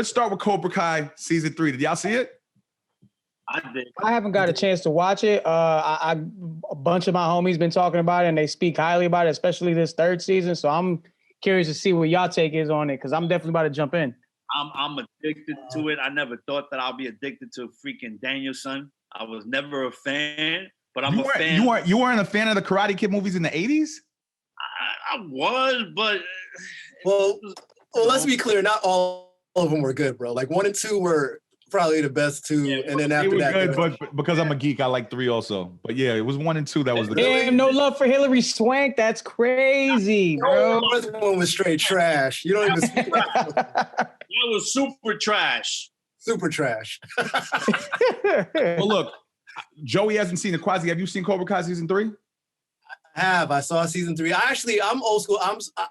let's start with Cobra Kai season 3. Did y'all see it? I did. I haven't got a chance to watch it. A bunch of my homies been talking about it, and they speak highly about it, especially this 3rd season. So I'm curious to see what y'all take is on it, because I'm definitely about to jump in. I'm addicted to it. I never thought that I'll be addicted to freaking Danielson. I was never a fan, but I'm a fan. You weren't a fan of the Karate Kid movies in the 80s? I was, but well, let's be clear. Not all of them were good, bro. Like 1 and 2 were probably the best 2, and then after that, good, but because I'm a geek, I like 3 also. But yeah, it was 1 and 2 that was the. Damn, no love for Hilary Swank. That's crazy, bro. The first one was straight trash. You don't even speak about that was super trash. Super trash. Well, look, Joey hasn't seen it. Quasi, have you seen Cobra Kai season 3? I saw season 3. I'm old school.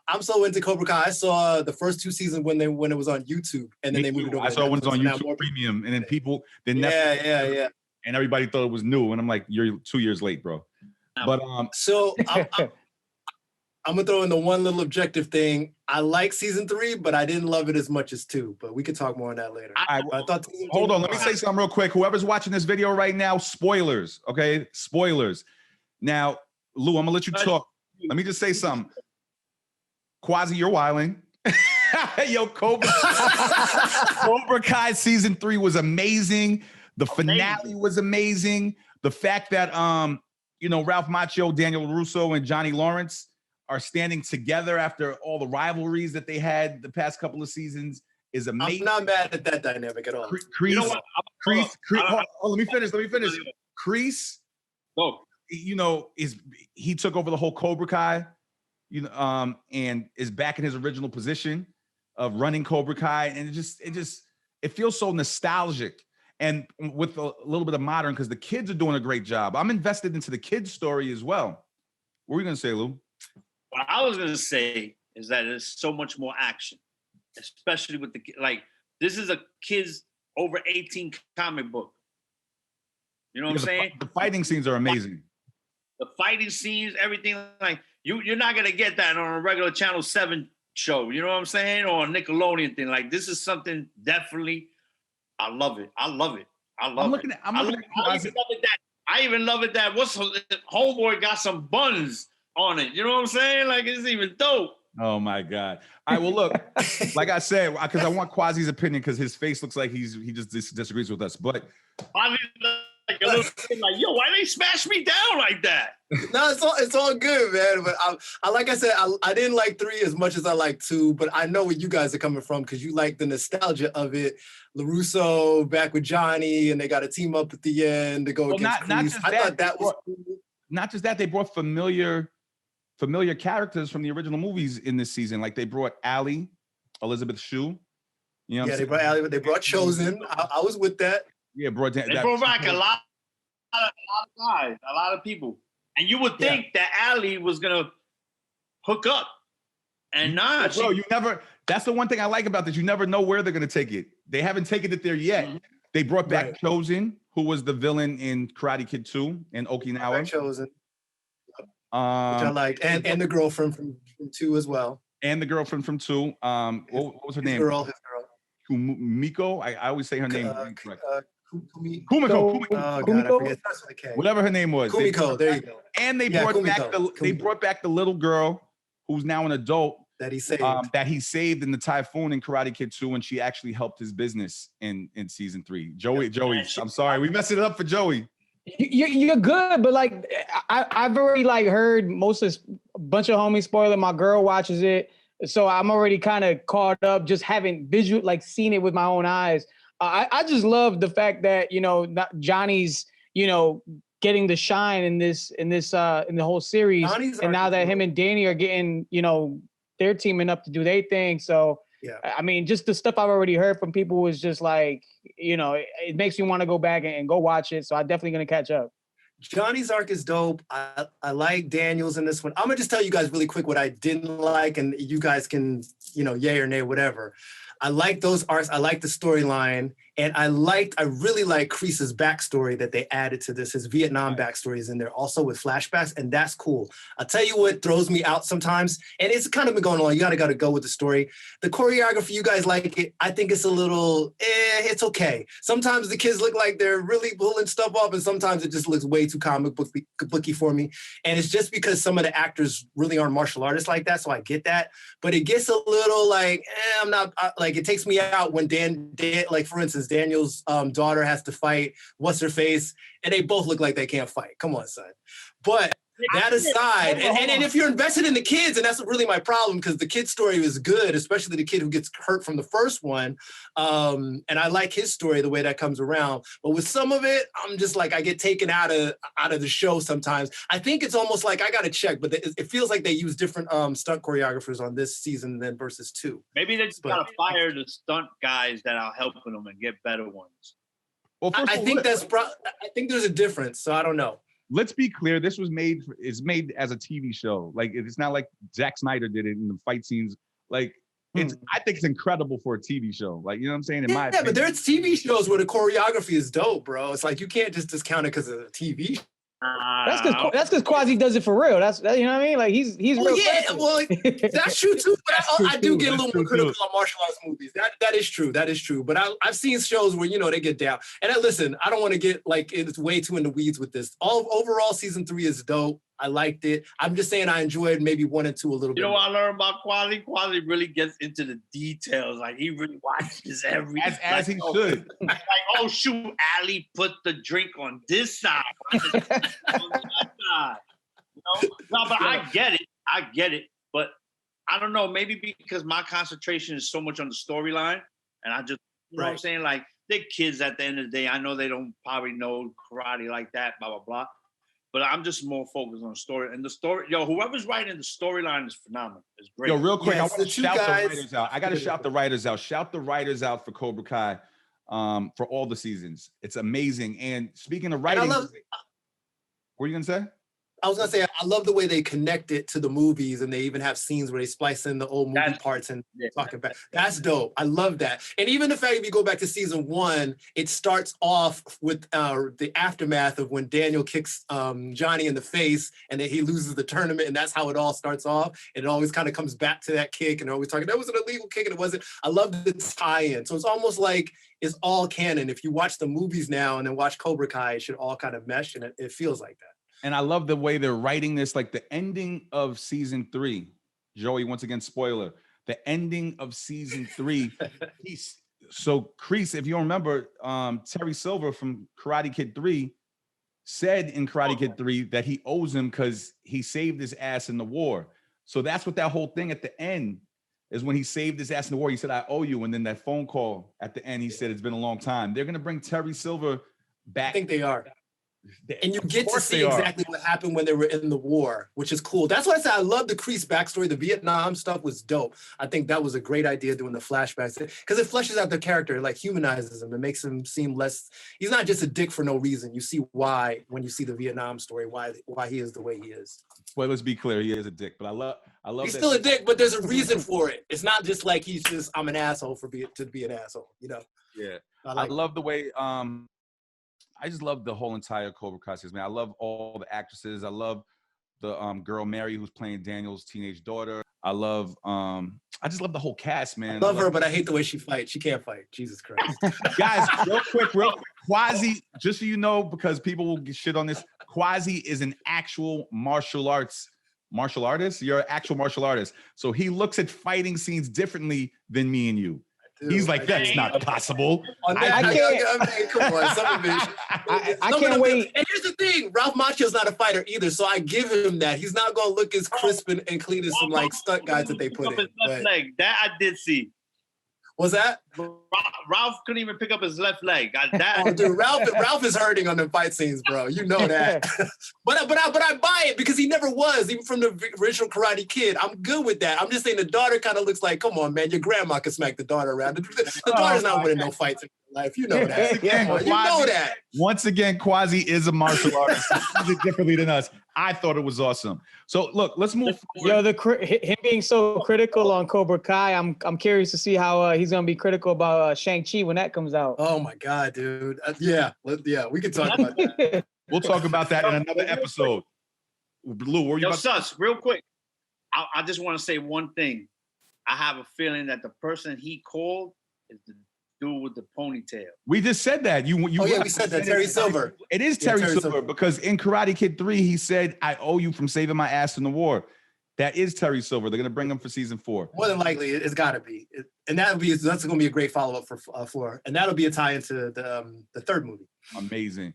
I'm so into Cobra Kai. I saw the first 2 seasons when it was on YouTube, and then they moved it over. I saw when it was on YouTube Premium, and then yeah. And everybody thought it was new, and I'm like, you're 2 years late, bro. But so I'm gonna throw in the one little objective thing. I like season 3, but I didn't love it as much as 2. But we could talk more on that later. I thought. Hold on, let me say something real quick. Whoever's watching this video right now, spoilers, okay? Spoilers. Now, Lou, I'm gonna let you talk. Let me just say something. Quasi, you're wilding. Yo, Cobra Kai season 3 was amazing. The finale was amazing. The fact that Ralph Macchio, Daniel LaRusso, and Johnny Lawrence are standing together after all the rivalries that they had the past couple of seasons is amazing. I'm not mad at that dynamic at all. Crease, let me finish. Crease, he took over the whole Cobra Kai, and is back in his original position of running Cobra Kai, and it feels so nostalgic, and with a little bit of modern, because the kids are doing a great job. I'm invested into the kids' story as well. What were you gonna say, Lou? What I was gonna say is that there's so much more action, especially with this is a kids over 18 comic book. You know what I'm saying? The fighting scenes are amazing. The fighting scenes, everything, like you're not gonna get that on a regular Channel 7 show. You know what I'm saying? Or a Nickelodeon thing. Like, this is something definitely. I love it. I even love it that Homeboy got some buns on it. You know what I'm saying? Like, it's even dope. Oh my God. All right, well, look, like I said, because I want Quasi's opinion, because his face looks like he just disagrees with us. But like a little thing like, yo, why they smash me down like that? No, it's all good, man. But I like I said, I didn't like 3 as much as I like 2, but I know where you guys are coming from, because you like the nostalgia of it. LaRusso back with Johnny, and they got to team up at the end to go against Crease. I thought that was cool. Not just that, they brought familiar characters from the original movies in this season. Like, they brought Allie, Elizabeth Shue. You know they brought Allie, but they brought Chosen. I was with that. Yeah, they brought back a lot of guys, a lot of people. And you would think that Allie was gonna hook up. And not. Bro, you never. That's the one thing I like about this. You never know where they're gonna take it. They haven't taken it there yet. Mm-hmm. They brought back Chosen, who was the villain in Karate Kid 2 in Okinawa. Chosen. Which I liked. And the girlfriend from 2 as well. And the girlfriend from 2. What was her name? His girl. Kumiko. I always say her name incorrect. Kumiko. Oh God, I forget. That's what it came. Whatever her name was. Kumiko. There you go. And they brought back the little girl who's now an adult that he saved. That he saved in the typhoon in Karate Kid 2, and she actually helped his business in season 3. Joey, I'm sorry, we messed it up for Joey. You're good, but like I've already heard most of a bunch of homies spoil it. My girl watches it, so I'm already kind of caught up, just having seen it with my own eyes. I just love the fact that Johnny's getting the shine in the whole series, and now that him and Danny are getting they're teaming up to do their thing. So I mean, just the stuff I've already heard from people is just like, it makes me want to go back and go watch it. So I'm definitely going to catch up. Johnny's arc is dope. I like Daniels in this one. I'm going to just tell you guys really quick what I didn't like, and you guys can, yay or nay, whatever. I like those arcs. I like the storyline. And I really like Kreese's backstory that they added to this. His Vietnam backstory is in there also with flashbacks, and that's cool. I'll tell you what throws me out sometimes, and it's kind of been going on. You gotta go with the story. The choreography, you guys like it. I think it's a little, it's okay. Sometimes the kids look like they're really pulling stuff off, and sometimes it just looks way too comic booky for me. And it's just because some of the actors really aren't martial artists like that, so I get that. But it gets a little like, like it takes me out when Dan, like for instance, Daniel's daughter has to fight what's her face, and they both look like they can't fight. Come on, son. But that aside, and if you're invested in the kids, and that's really my problem, because the kid's story is good, especially the kid who gets hurt from the first one. And I like his story, the way that comes around. But with some of it, I'm just like, I get taken out of the show sometimes. I think it's almost like, I got to check, but it feels like they use different stunt choreographers on this season than versus 2. Maybe they just got to fire the stunt guys that are helping them and get better ones. Well, I think there's a difference, so I don't know. Let's be clear. This was made as a TV show. Like, it's not like Zack Snyder did it in the fight scenes. Like, I think it's incredible for a TV show. Like, you know what I'm saying? In my opinion. But there's TV shows where the choreography is dope, bro. It's like, you can't just discount it because of the TV show. That's because Quasi does it for real. That's you know what I mean. Like he's real. Yeah, well, that's true too. But I do get a little more critical on martial arts movies. That is true. That is true. But I've seen shows where they get down. And listen, I don't want to get like it's way too in the weeds with this. Overall, season 3 is dope. I liked it. I'm just saying I enjoyed maybe 1 and 2 a little bit. You know what I learned about Quasi? Quasi really gets into the details. Like, he really watches everything. As he should. Like, oh, shoot, Ali put the drink on this side. On that side. No, but I get it. But I don't know, maybe because my concentration is so much on the storyline, and I just, you know what I'm saying? Like, they're kids at the end of the day. I know they don't probably know karate like that, blah, blah, blah. But I'm just more focused on the story. And the story, whoever's writing the storyline is phenomenal. It's great. Yo, real quick, yes, I want to shout the writers out. I got to shout the writers out. Shout the writers out for Cobra Kai for all the seasons. It's amazing. And speaking of writing, what were you going to say? I was gonna say, I love the way they connect it to the movies, and they even have scenes where they splice in the old movie parts and talk about. That's dope. I love that. And even the fact, if you go back to season 1, it starts off with the aftermath of when Daniel kicks Johnny in the face, and then he loses the tournament, and that's how it all starts off. And it always kind of comes back to that kick, and they're always talking, that was an illegal kick, and it wasn't. I love the tie-in. So it's almost like it's all canon. If you watch the movies now and then watch Cobra Kai, it should all kind of mesh, and it feels like that. And I love the way they're writing this, like the ending of season 3. Joey, once again, spoiler. The ending of season 3. So Kreese, if you remember, Terry Silver from Karate Kid 3 said in Karate Kid 3 that he owes him because he saved his ass in the war. So that's what that whole thing at the end is, when he saved his ass in the war. He said, I owe you. And then that phone call at the end, he said, it's been a long time. They're going to bring Terry Silver back. I think they are. And you get to see exactly what happened when they were in the war, which is cool. That's why I said I love the Kreese backstory. The Vietnam stuff was dope. I think that was a great idea, doing the flashbacks, because it fleshes out the character, like humanizes him. It makes him seem less, he's not just a dick for no reason. You see why, when you see the Vietnam story, why he is the way he is. Well, let's be clear, he is a dick, but I love he's still a dick, but there's a reason for it. It's not just like he's just, I'm an asshole to be an asshole, Yeah. I love the way, I just love the whole entire Cobra Kai series, man. I love all the actresses. I love the girl Mary, who's playing Daniel's teenage daughter. I just love the whole cast, man. I love her, but I hate the way she fights. She can't fight. Jesus Christ. Guys, real quick. Quasi, just so you know, because people will get shit on this, Quasi is an actual martial artist. You're an actual martial artist. So he looks at fighting scenes differently than me and you. He's like, that's not possible. I can't. Come on, some of it. I can't wait. And here's the thing: Ralph Macchio's not a fighter either, so I give him that. He's not gonna look as crisp and clean as some like stunt guys that they put in. Leg. That I did see. Was that? Ralph couldn't even pick up his left leg. Oh, dude, Ralph is hurting on the fight scenes, bro. You know that. but I buy it because he never was, even from the original Karate Kid. I'm good with that. I'm just saying the daughter kind of looks like, come on, man, your grandma can smack the daughter around. The daughter's not winning no fights in her life. You know that. You know that. Once again, Quasi is a martial artist. He did it differently than us. I thought it was awesome. So look, let's move forward. Yo, him being so critical on Cobra Kai, I'm curious to see how he's gonna be critical critical about Shang-Chi when that comes out. Oh my God, dude. Yeah, we can talk about that. We'll talk about that in another episode. Lou, were you Yo, about Sus, real quick. I just want to say one thing. I have a feeling that the person he called is the dude with the ponytail. We just said that. We said that. Terry Silver. It is Terry Silver because in Karate Kid 3, he said, "I owe you from saving my ass in the war." That is Terry Silver. They're gonna bring him for season 4. More than likely, it's got to be, and that's gonna be a great follow up for, and that'll be a tie into the third movie. Amazing.